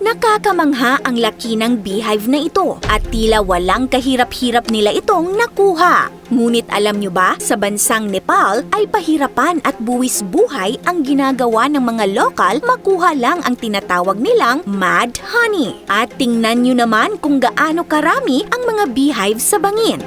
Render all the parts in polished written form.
Nakakamangha ang laki ng beehive na ito at tila walang kahirap-hirap nila itong nakuha. Ngunit alam nyo ba, sa bansang Nepal ay pahirapan at buwis buhay ang ginagawa ng mga lokal makuha lang ang tinatawag nilang mad honey. At tingnan nyo naman kung gaano karami ang mga beehive sa bangin.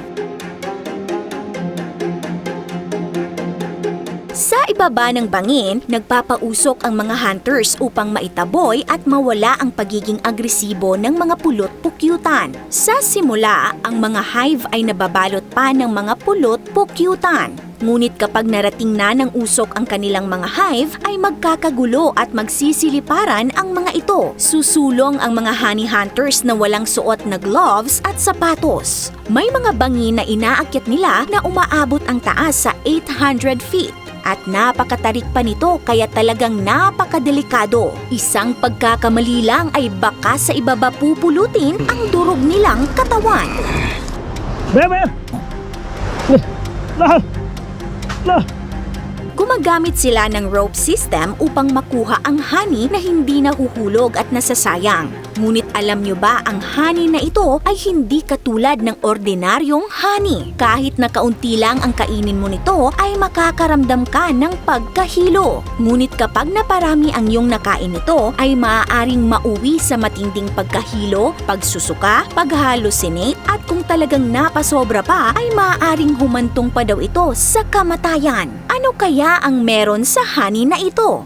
Sa ibaba ng bangin, nagpapausok ang mga hunters upang maitaboy at mawala ang pagiging agresibo ng mga pulot-pukyutan. Sa simula, ang mga hive ay nababalot pa ng mga pulot-pukyutan. Ngunit kapag narating na ng usok ang kanilang mga hive, ay magkakagulo at magsisiliparan ang mga ito. Susulong ang mga honey hunters na walang suot na gloves at sapatos. May mga bangin na inaakyat nila na umaabot ang taas sa 800 feet. At napakatarik pa nito kaya talagang napakadelikado. Isang pagkakamali lang ay baka sa ibaba pupulutin ang durog nilang katawan. Bebe! Gumagamit sila ng rope system upang makuha ang honey na hindi nahuhulog at nasasayang. Ngunit alam nyo ba, ang honey na ito ay hindi katulad ng ordinaryong honey. Kahit na kaunti lang ang kainin mo nito, ay makakaramdam ka ng pagkahilo. Ngunit kapag naparami ang iyong nakain nito, ay maaaring mauwi sa matinding pagkahilo, pagsusuka, pag-hallucinate, at kung talagang napasobra pa, ay maaaring humantong pa daw ito sa kamatayan. Ano kaya ang meron sa honey na ito?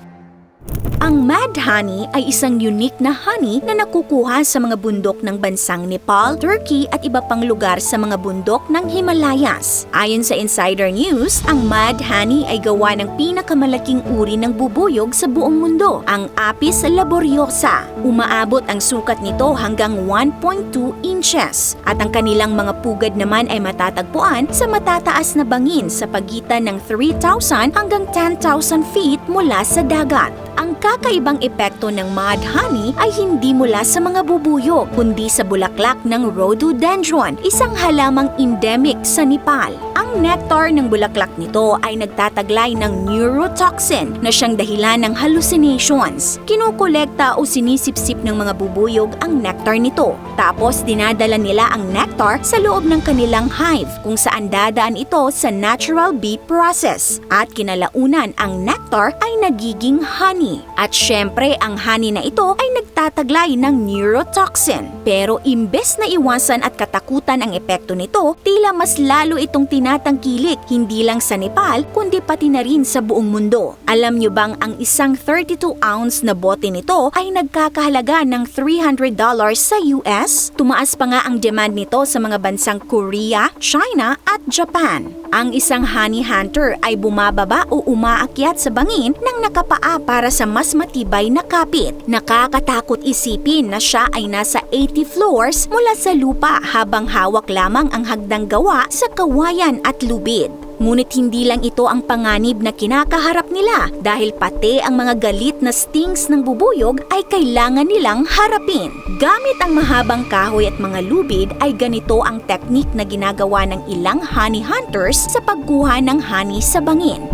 Ang mad honey ay isang unique na honey na nakukuha sa mga bundok ng bansang Nepal, Turkey at iba pang lugar sa mga bundok ng Himalayas. Ayon sa Insider News, ang mad honey ay gawa ng pinakamalaking uri ng bubuyog sa buong mundo, ang Apis laboriosa. Umaabot ang sukat nito hanggang 1.2 inches at ang kanilang mga pugad naman ay matatagpuan sa matataas na bangin sa pagitan ng 3,000 hanggang 10,000 feet mula sa dagat. Ang kakaibang epekto ng mad honey ay hindi mula sa mga bubuyog, kundi sa bulaklak ng rhododendron, isang halamang endemic sa Nepal. Ang nectar ng bulaklak nito ay nagtataglay ng neurotoxin na siyang dahilan ng hallucinations. Kinukolekta o sinisipsip ng mga bubuyog ang nectar nito. Tapos dinadala nila ang nectar sa loob ng kanilang hive kung saan dadaan ito sa natural bee process. At kinalaunan ang nectar ay nagiging honey. At syempre, ang honey na ito ay nagtataglay ng neurotoxin. Pero imbes na iwasan at katakutan ang epekto nito, tila mas lalo itong tinatangkilik hindi lang sa Nepal kundi pati na rin sa buong mundo. Alam nyo bang ang isang 32-ounce na bote nito ay nagkakahalaga ng $300 sa US? Tumaas pa nga ang demand nito sa mga bansang Korea, China at Japan. Ang isang honey hunter ay bumababa o umaakyat sa bangin nang nakapaa para sa mas matibay na kapit. Nakakatakot isipin na siya ay nasa 80 floors mula sa lupa habang hawak lamang ang hagdang gawa sa kawayan at lubid. Ngunit hindi lang ito ang panganib na kinakaharap nila dahil pati ang mga galit na stings ng bubuyog ay kailangan nilang harapin. Gamit ang mahabang kahoy at mga lubid ay ganito ang teknik na ginagawa ng ilang honey hunters sa pagkuha ng honey sa bangin.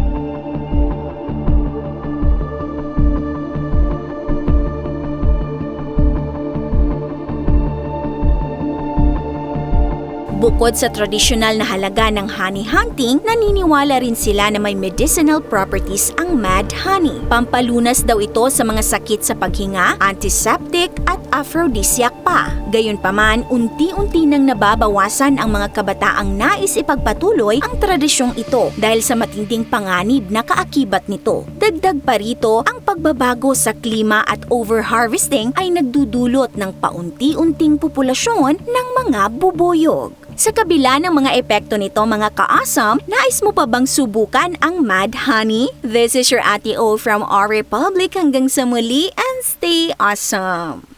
Bukod sa tradisyonal na halaga ng honey hunting, naniniwala rin sila na may medicinal properties ang mad honey. Pampalunas daw ito sa mga sakit sa paghinga, antiseptic at aphrodisiac pa. Gayunpaman, unti-unti nang nababawasan ang mga kabataang nais ipagpatuloy ang tradisyong ito dahil sa matinding panganib na kaakibat nito. Dagdag pa rito, ang pagbabago sa klima at overharvesting ay nagdudulot ng paunti-unting populasyon ng mga bubuyog. Sa kabila ng mga epekto nito mga ka-awesome, nais mo pa bang subukan ang mad honey? This is your Ate O from our Republic. Hanggang sa muli and stay awesome!